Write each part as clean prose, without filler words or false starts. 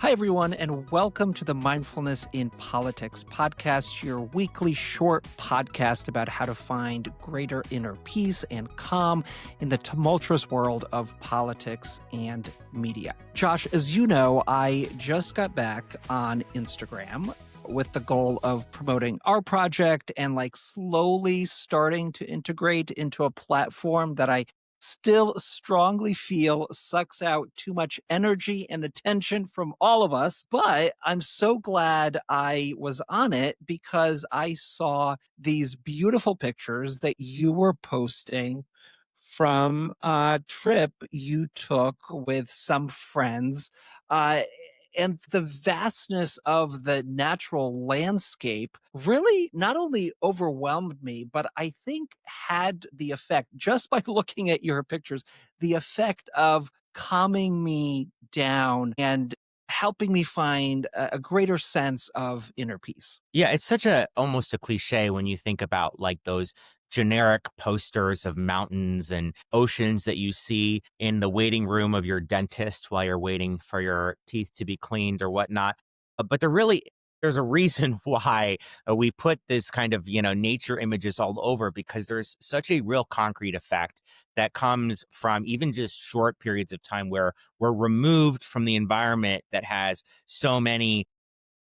Hi, everyone, and welcome to the Mindfulness in Politics podcast, your weekly short podcast about how to find greater inner peace and calm in the tumultuous world of politics and media. Josh, as you know, I just got back on Instagram with the goal of promoting our project and slowly starting to integrate into a platform that I still strongly feel sucks out too much energy and attention from all of us. But I'm so glad I was on it because I saw these beautiful pictures that you were posting from a trip you took with some friends. Uh, and the vastness of the natural landscape really not only overwhelmed me, but I think had the effect, just by looking at your pictures, the effect of calming me down and helping me find a greater sense of inner peace. Yeah, it's such a almost a cliche when you think about like those generic posters of mountains and oceans that you see in the waiting room of your dentist while you're waiting for your teeth to be cleaned or whatnot. But there's a reason why we put this kind of, nature images all over because there's such a real concrete effect that comes from even just short periods of time where we're removed from the environment that has so many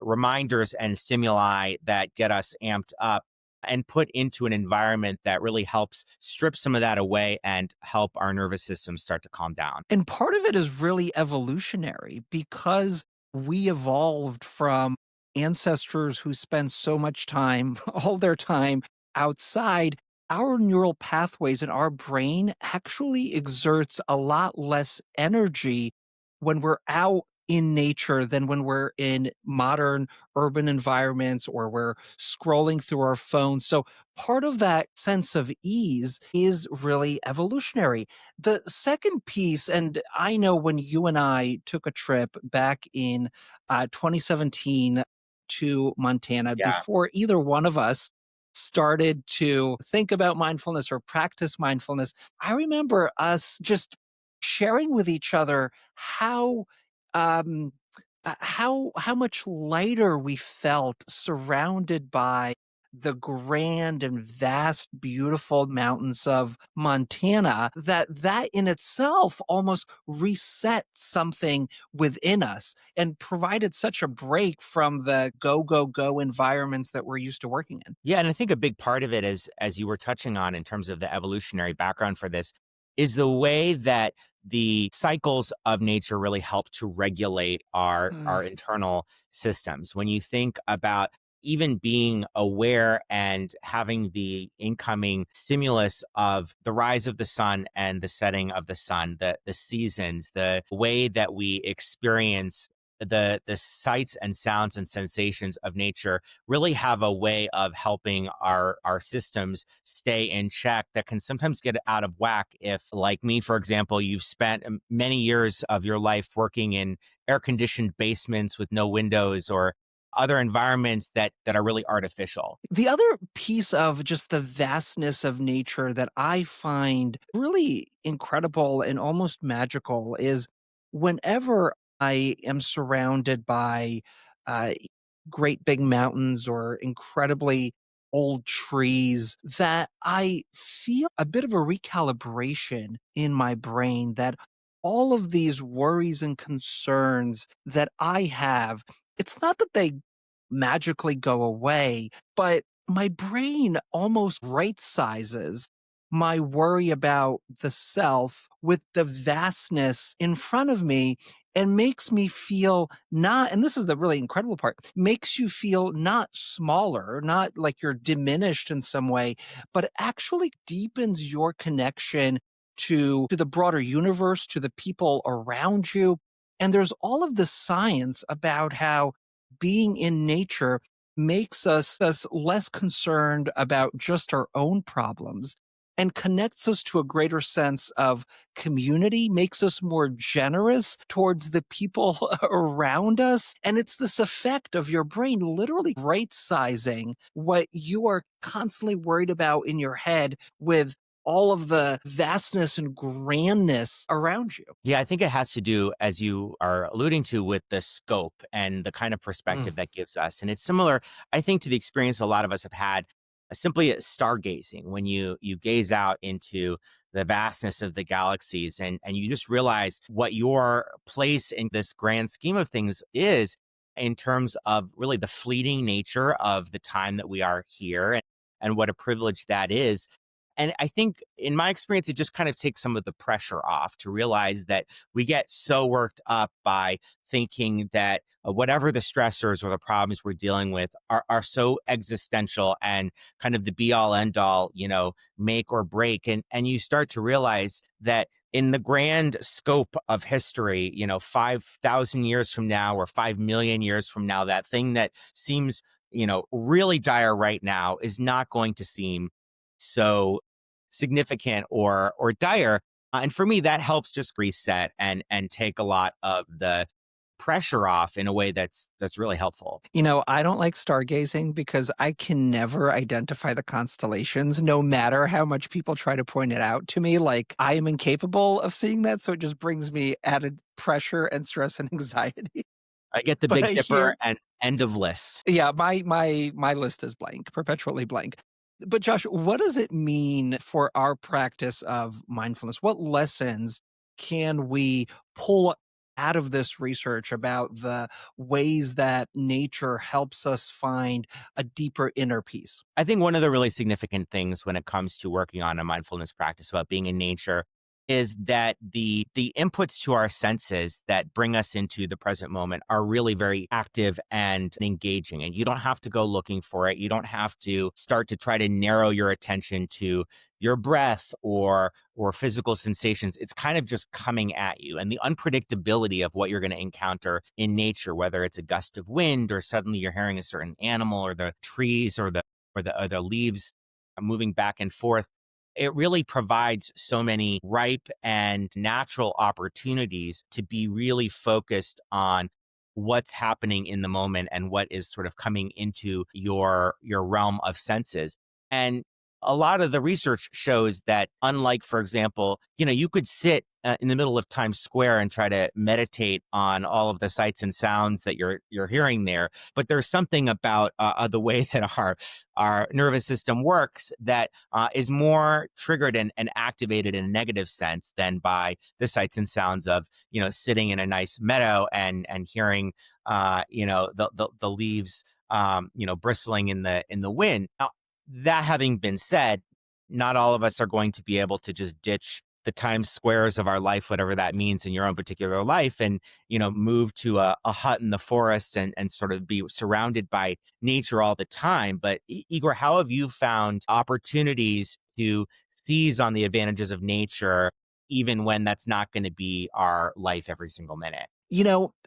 reminders and stimuli that get us amped up and put into an environment that really helps strip some of that away and help our nervous system start to calm down. And part of it is really evolutionary because we evolved from ancestors who spend so much time, all their time outside. Our neural pathways in our brain actually exerts a lot less energy when we're out in nature than when we're in modern urban environments or we're scrolling through our phones. So part of that sense of ease is really evolutionary. The second piece, and I know when you and I took a trip back in 2017 to Montana, Yeah. before either one of us started to think about mindfulness or practice mindfulness, I remember us just sharing with each other um, how much lighter we felt surrounded by the grand and vast, beautiful mountains of Montana, that in itself almost reset something within us and provided such a break from the go, go, go environments that we're used to working in. Yeah. And I think a big part of it is, as you were touching on in terms of the evolutionary background for this, is the way that the cycles of nature really help to regulate our internal systems. When you think about even being aware and having the incoming stimulus of the rise of the sun and the setting of the sun, the seasons, the way that we experience the sights and sounds and sensations of nature really have a way of helping our systems stay in check that can sometimes get out of whack if, like me, for example, you've spent many years of your life working in air conditioned basements with no windows or other environments that are really artificial. The other piece of just the vastness of nature that I find really incredible and almost magical is whenever I am surrounded by uh, great big mountains or incredibly old trees, that I feel a bit of a recalibration in my brain that all of these worries and concerns that I have, it's not that they magically go away, but my brain almost right sizes my worry about the self with the vastness in front of me and makes me feel not, and this is the really incredible part, makes you feel not smaller, not like you're diminished in some way, but actually deepens your connection to the broader universe, to the people around you. And there's all of this science about how being in nature makes us less concerned about just our own problems and connects us to a greater sense of community, makes us more generous towards the people around us. And it's this effect of your brain literally right sizing what you are constantly worried about in your head with all of the vastness and grandness around you. Yeah, I think it has to do, as you are alluding to, with the scope and the kind of Mm. perspective that gives us. And it's similar, I think, to the experience a lot of us have had simply at stargazing, when you gaze out into the vastness of the galaxies and you just realize what your place in this grand scheme of things is in terms of really the fleeting nature of the time that we are here and what a privilege that is. And I think in my experience, it just kind of takes some of the pressure off to realize that we get so worked up by thinking that whatever the stressors or the problems we're dealing with are so existential and kind of the be all end all, make or break. And you start to realize that in the grand scope of history, 5,000 years from now or 5 million years from now, that thing that seems, really dire right now is not going to seem so significant or dire. And for me, that helps just reset and take a lot of the pressure off in a way that's really helpful. I don't like stargazing because I can never identify the constellations, no matter how much people try to point it out to me. Like, I am incapable of seeing that. So it just brings me added pressure and stress and anxiety. I get the But Big I Dipper hear, and end of list. yeah, my list is blank, perpetually blank. But Josh, what does it mean for our practice of mindfulness? What lessons can we pull out of this research about the ways that nature helps us find a deeper inner peace? I think one of the really significant things when it comes to working on a mindfulness practice about being in nature is that the inputs to our senses that bring us into the present moment are really very active and engaging, and you don't have to go looking for it. You don't have to start to try to narrow your attention to your breath or physical sensations. It's kind of just coming at you, and the unpredictability of what you're going to encounter in nature, whether it's a gust of wind or suddenly you're hearing a certain animal or the trees or the leaves moving back and forth. It really provides so many ripe and natural opportunities to be really focused on what's happening in the moment and what is sort of coming into your realm of senses. And a lot of the research shows that, unlike, for example, you could sit in the middle of Times Square and try to meditate on all of the sights and sounds that you're hearing there, but there's something about the way that our nervous system works that is more triggered and activated in a negative sense than by the sights and sounds of sitting in a nice meadow and hearing the leaves bristling in the wind. Now, that having been said, not all of us are going to be able to just ditch the Times Squares of our life, whatever that means in your own particular life, and move to a hut in the forest and sort of be surrounded by nature all the time. But Igor, how have you found opportunities to seize on the advantages of nature, even when that's not going to be our life every single minute?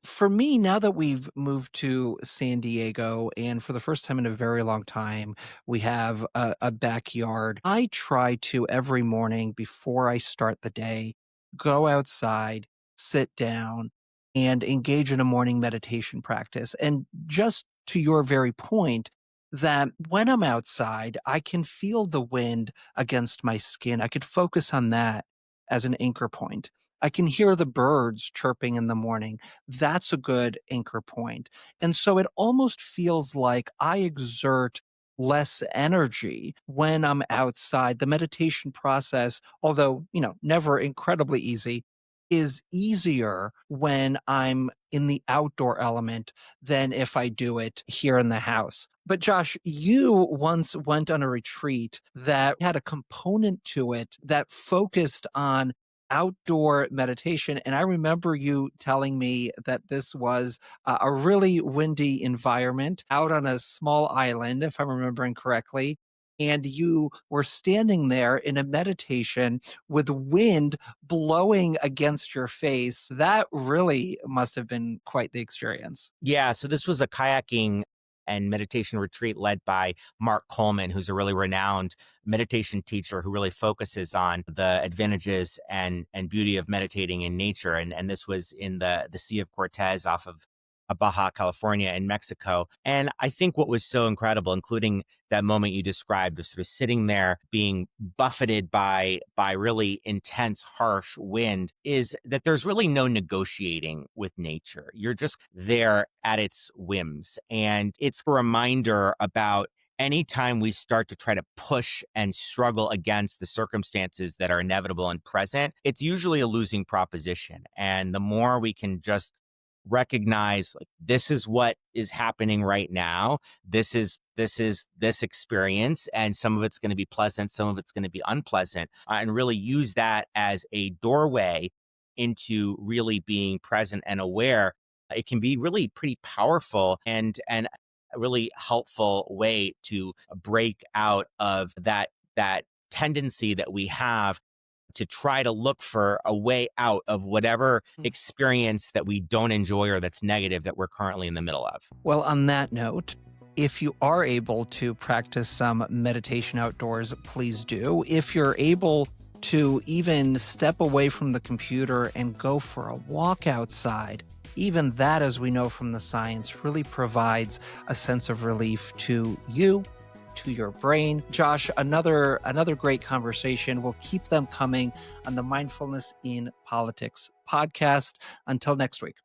For me, now that we've moved to San Diego, and for the first time in a very long time, we have a backyard, I try to every morning before I start the day go outside, sit down, and engage in a morning meditation practice. And just to your very point, that when I'm outside, I can feel the wind against my skin. I could focus on that as an anchor point. I can hear the birds chirping in the morning. That's a good anchor point. And so it almost feels like I exert less energy when I'm outside. The meditation process, although, never incredibly easy, is easier when I'm in the outdoor element than if I do it here in the house. But Josh, you once went on a retreat that had a component to it that focused on outdoor meditation. And I remember you telling me that this was a really windy environment out on a small island, if I'm remembering correctly. And you were standing there in a meditation with wind blowing against your face. That really must have been quite the experience. Yeah, so this was a kayaking and meditation retreat led by Mark Coleman, who's a really renowned meditation teacher who really focuses on the advantages and beauty of meditating in nature. And this was in the Sea of Cortez Baja California and Mexico. And I think what was so incredible, including that moment you described of sort of sitting there being buffeted by really intense, harsh wind, is that there's really no negotiating with nature. You're just there at its whims. And it's a reminder about anytime we start to try to push and struggle against the circumstances that are inevitable and present, it's usually a losing proposition. And the more we can just recognize, like, this is what is happening right now. This experience, and some of it's going to be pleasant, some of it's going to be unpleasant, and really use that as a doorway into really being present and aware. It can be really pretty powerful and a really helpful way to break out of that tendency that we have to try to look for a way out of whatever experience that we don't enjoy or that's negative that we're currently in the middle of. Well, on that note, if you are able to practice some meditation outdoors, please do. If you're able to even step away from the computer and go for a walk outside, even that, as we know from the science, really provides a sense of relief to you, to your brain. Josh, another great conversation. We'll keep them coming on the Mindfulness in Politics podcast. Until next week.